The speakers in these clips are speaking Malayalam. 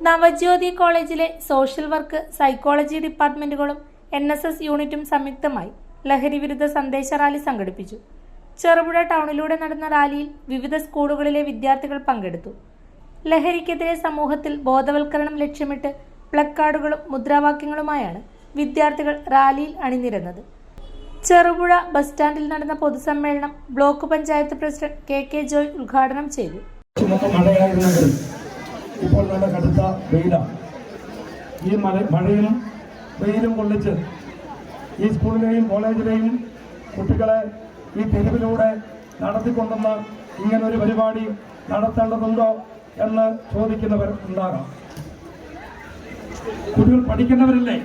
നവജ്യോതി കോളേജിലെ സോഷ്യൽ വർക്ക്, സൈക്കോളജി ഡിപ്പാർട്ട്മെന്റുകളും NSS യൂണിറ്റും സംയുക്തമായി ലഹരിവിരുദ്ധ സന്ദേശ റാലി സംഘടിപ്പിച്ചു. ചെറുപുഴ ടൗണിലൂടെ നടന്ന റാലിയിൽ വിവിധ സ്കൂളുകളിലെ വിദ്യാർത്ഥികൾ പങ്കെടുത്തു. ലഹരിക്കെതിരെ സമൂഹത്തിൽ ബോധവൽക്കരണം ലക്ഷ്യമിട്ട് പ്ലക്കാർഡുകളും മുദ്രാവാക്യങ്ങളുമായാണ് വിദ്യാർത്ഥികൾ റാലിയിൽ അണിനിരന്നത്. ചെറുപുഴ ബസ് സ്റ്റാൻഡിൽ നടന്ന പൊതുസമ്മേളനം block panchayat president KK Joy ഉദ്ഘാടനം ചെയ്തു. ഇപ്പോൾ നല്ല കടുത്ത വെയിലാണ്. ഈ മഴയും വെയിലും കൊള്ളിച്ച് ഈ സ്കൂളിലെയും കോളേജിലെയും കുട്ടികളെ ഈ തെരുവിലൂടെ നടത്തിക്കൊണ്ടെന്ന് ഇങ്ങനൊരു പരിപാടി നടത്തേണ്ടതുണ്ടോ എന്ന് ചോദിക്കുന്നവർ ഉണ്ടാകാം. കുട്ടികൾ പഠിക്കേണ്ടവരല്ലേ,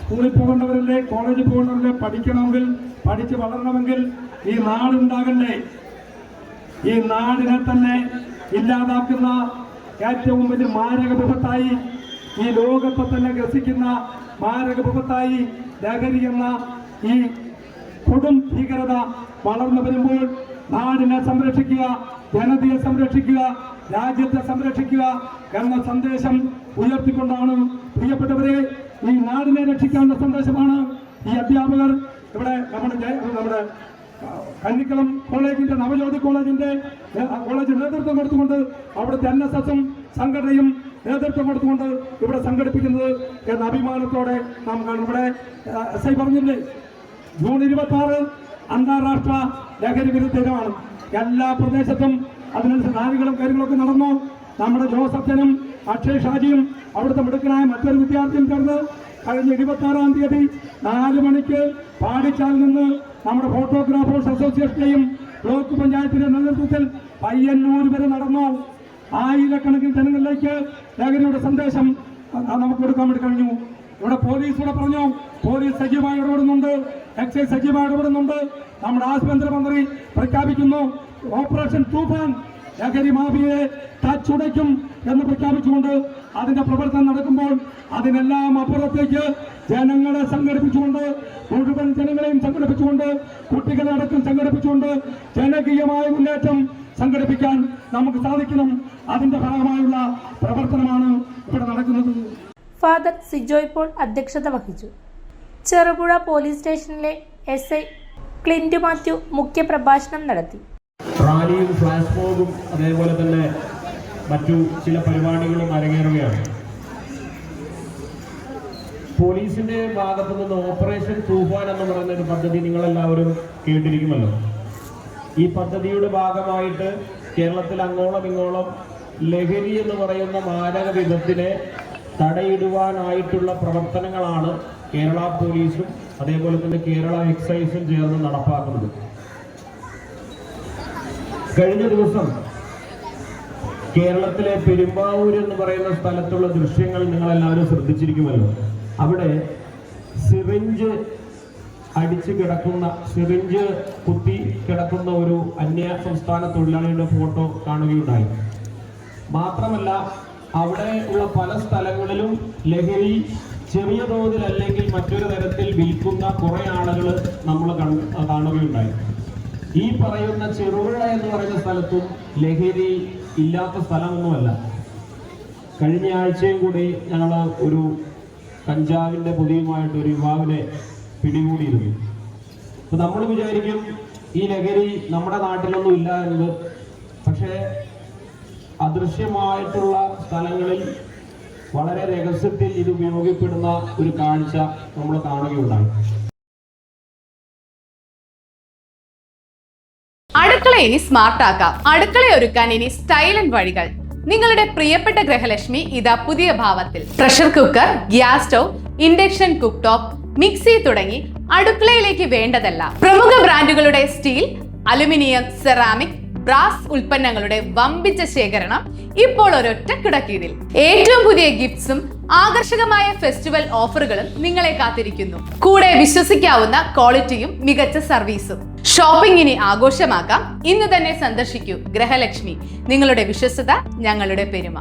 സ്കൂളിൽ പോകേണ്ടവരല്ലേ, കോളേജിൽ പോകേണ്ടവരല്ലേ? പഠിക്കണമെങ്കിൽ, പഠിച്ച് വളരണമെങ്കിൽ ഈ നാടുണ്ടാകണ്ടേ? ഈ നാടിനെ തന്നെ ഇല്ലാതാക്കുന്ന ഏറ്റവും വലിയ മാരക വിപത്തായി, ഈ ലോകത്തെ തന്നെ ഗ്രസിക്കുന്ന മാരക വിപത്തായി ലഹരി എന്ന ഈ കൊടും ഭീകരത വളർന്നു വരുമ്പോൾ നാടിനെ സംരക്ഷിക്കുക, ജനതയെ സംരക്ഷിക്കുക, രാജ്യത്തെ സംരക്ഷിക്കുക എന്ന സന്ദേശം ഉയർത്തിക്കൊണ്ടാണ് പ്രിയപ്പെട്ടവരെ ഈ നാടിനെ രക്ഷിക്കാനുള്ള സന്ദേശമാണ് ഈ അധ്യാപകർ ഇവിടെ നമ്മുടെ കന്നിക്കളം കോളേജിന്റെ, നവജ്യോതി കോളേജ് നേതൃത്വം കൊടുത്തുകൊണ്ട് അവിടുത്തെ NSS സംഘടനയും നേതൃത്വം കൊടുത്തുകൊണ്ട് ഇവിടെ സംഘടിപ്പിക്കുന്നത് എന്ന അഭിമാനത്തോടെ നാം കാണും. ഇവിടെ SI പറഞ്ഞില്ലേ, ജൂൺ 26 അന്താരാഷ്ട്ര ലഹരി വിരുദ്ധ ദിനമാണ്. എല്ലാ പ്രദേശത്തും അതിനനുസരിച്ച് റാലികളും കാര്യങ്ങളൊക്കെ നടന്നു. നമ്മുടെ ജോസഫനും അക്ഷയ് ഷാജിയും അവിടുത്തെ മിടുക്കനായ മറ്റൊരു വിദ്യാർത്ഥിയും ചേർന്ന് കഴിഞ്ഞ 26-ാം തീയതി 4 മണിക്ക് പാടിച്ചാൽ നിന്ന് നമ്മുടെ ഫോട്ടോഗ്രാഫേഴ്സ് അസോസിയേഷന്റെയും ബ്ലോക്ക് പഞ്ചായത്തിന്റെ നേതൃത്വത്തിൽ പയ്യന്നൂർ വരെ നടന്നു. ആയിരക്കണക്കിന് ജനങ്ങളിലേക്ക് ലഹരിയുടെ സന്ദേശം നമുക്ക് കൊടുക്കാൻ വേണ്ടി കഴിഞ്ഞു. ഇവിടെ പോലീസ് കൂടെ പറഞ്ഞു, പോലീസ് സജീവമായി ഇടപെടുന്നുണ്ട്, എക്സൈസ് സജീവമായി ഇടപെടുന്നുണ്ട്. നമ്മുടെ ആഭ്യന്തരമന്ത്രി പ്രഖ്യാപിക്കുന്നു ഓപ്പറേഷൻ തൂഫാൻ, ലഹരി മാഫിയയെ തച്ചുടയ്ക്കും എന്ന് പ്രഖ്യാപിച്ചുകൊണ്ട് അതിന്റെ പ്രവർത്തനം നടക്കുമ്പോൾ അതിനെല്ലാം അപ്പുറത്തേക്ക് ജനങ്ങളെ സംഘടിപ്പിച്ചുകൊണ്ട്, മുഴുവൻ ജനങ്ങളെയും സംഘടിപ്പിച്ചുകൊണ്ട്, കുട്ടികളെ അടക്കം സംഘടിപ്പിച്ചുകൊണ്ട് ജനകീയമായ മുന്നേറ്റം സംഘടിപ്പിക്കാൻ നമുക്ക് സാധിക്കണം. അതിന്റെ ഭാഗമായുള്ള പ്രവർത്തനമാണ് ഇവിടെ നടക്കുന്നത്. ഫാദർ സിജോയ് പോൾ അധ്യക്ഷത വഹിച്ചു. ചെറുപുഴ പോലീസ് സ്റ്റേഷനിലെ SI ക്ലിന്റ് മാത്യു മുഖ്യപ്രഭാഷണം നടത്തി. റാലിയും ഫ്ലാഷ് മോബും അതേപോലെ തന്നെ മറ്റു ചില പരിപാടികളും അരങ്ങേറുകയാണ്. പോലീസിന്റെ ഭാഗത്തു നിന്ന് ഓപ്പറേഷൻ തൂഫാൻ എന്ന് പറയുന്ന ഒരു പദ്ധതി നിങ്ങളെല്ലാവരും കേട്ടിരിക്കുമല്ലോ. ഈ പദ്ധതിയുടെ ഭാഗമായിട്ട് കേരളത്തിൽ അങ്ങോളം ഇങ്ങോളം ലഹരി എന്ന് പറയുന്ന മാരക വിപത്തിനെ തടയിടുവാനായിട്ടുള്ള പ്രവർത്തനങ്ങളാണ് കേരള പോലീസും അതേപോലെ തന്നെ കേരള എക്സൈസും ചേർന്ന് നടപ്പാക്കുന്നത്. കഴിഞ്ഞ ദിവസം കേരളത്തിലെ പെരുമ്പാവൂർ എന്ന് പറയുന്ന സ്ഥലത്തുള്ള ദൃശ്യങ്ങൾ നിങ്ങളെല്ലാവരും ശ്രദ്ധിച്ചിരിക്കുമല്ലോ. അവിടെ സിറിഞ്ച് അടിച്ചു കിടക്കുന്ന, സിറിഞ്ച് കുത്തി കിടക്കുന്ന ഒരു അന്യ സംസ്ഥാന തൊഴിലാളിയുടെ ഫോട്ടോ കാണുകയുണ്ടായി. മാത്രമല്ല അവിടെ ഉള്ള പല സ്ഥലങ്ങളിലും ലഹരി ചെറിയ തോതിൽ അല്ലെങ്കിൽ മറ്റൊരു തരത്തിൽ വിൽക്കുന്ന കുറെ ആളുകൾ നമ്മൾ കാണുകയുണ്ടായി. ഈ പറയുന്ന ചെറുപുഴ എന്ന് പറയുന്ന സ്ഥലത്തും ലഹരി ഇല്ലാത്ത സ്ഥലമൊന്നുമല്ല. കഴിഞ്ഞ ആഴ്ചയും കൂടി ഞങ്ങൾ ഒരു കഞ്ചാവിന്റെ പൊതിയുമായിട്ട് ഒരു യുവാവിനെ പിടികൂടിയിരുന്നു. അപ്പൊ നമ്മൾ വിചാരിക്കും ഈ ലഹരി നമ്മുടെ നാട്ടിലൊന്നും ഇല്ല എന്നത്. പക്ഷേ അദൃശ്യമായിട്ടുള്ള സ്ഥലങ്ങളിൽ വളരെ രഹസ്യത്തിൽ ഇത് ഉപയോഗപ്പെടുന്ന ഒരു കാഴ്ച നമ്മൾ കാണുകയുണ്ടായി. അടുക്കള ഇനി സ്മാർട്ട് ആക്കാം. അടുക്കള ഒരുക്കാൻ ഇനി സ്റ്റൈലന്റ് വഴികൾ. നിങ്ങളുടെ പ്രിയപ്പെട്ട ഗൃഹലക്ഷ്മി ഇതാ പുതിയ ഭാവത്തിൽ. Pressure cooker, gas stove, induction cook top, mixie തുടങ്ങി അടുക്കളയിലേക്ക് വേണ്ടതെല്ലാം. പ്രമുഖ ബ്രാൻഡുകളുടെ സ്റ്റീൽ, അലുമിനിയം, സെറാമിക്, ബ്രാസ് ഉൽപ്പന്നങ്ങളുടെ വമ്പിച്ച ശേഖരണം ഇപ്പോൾ ഒരൊറ്റ കിടക്കീഴിൽ. ഏറ്റവും പുതിയ ഗിഫ്റ്റ്സും ആകർഷകമായ ഫെസ്റ്റിവൽ ഓഫറുകളും നിങ്ങളെ കാത്തിരിക്കുന്നു. കൂടെ വിശ്വസിക്കാവുന്ന ക്വാളിറ്റിയും മികച്ച സർവീസും. ഷോപ്പിംഗിനെ ആഘോഷമാക്കാം. ഇന്ന് തന്നെ സന്ദർശിക്കൂ ഗൃഹലക്ഷ്മി. നിങ്ങളുടെ വിശ്വസ്തത ഞങ്ങളുടെ പെരുമ.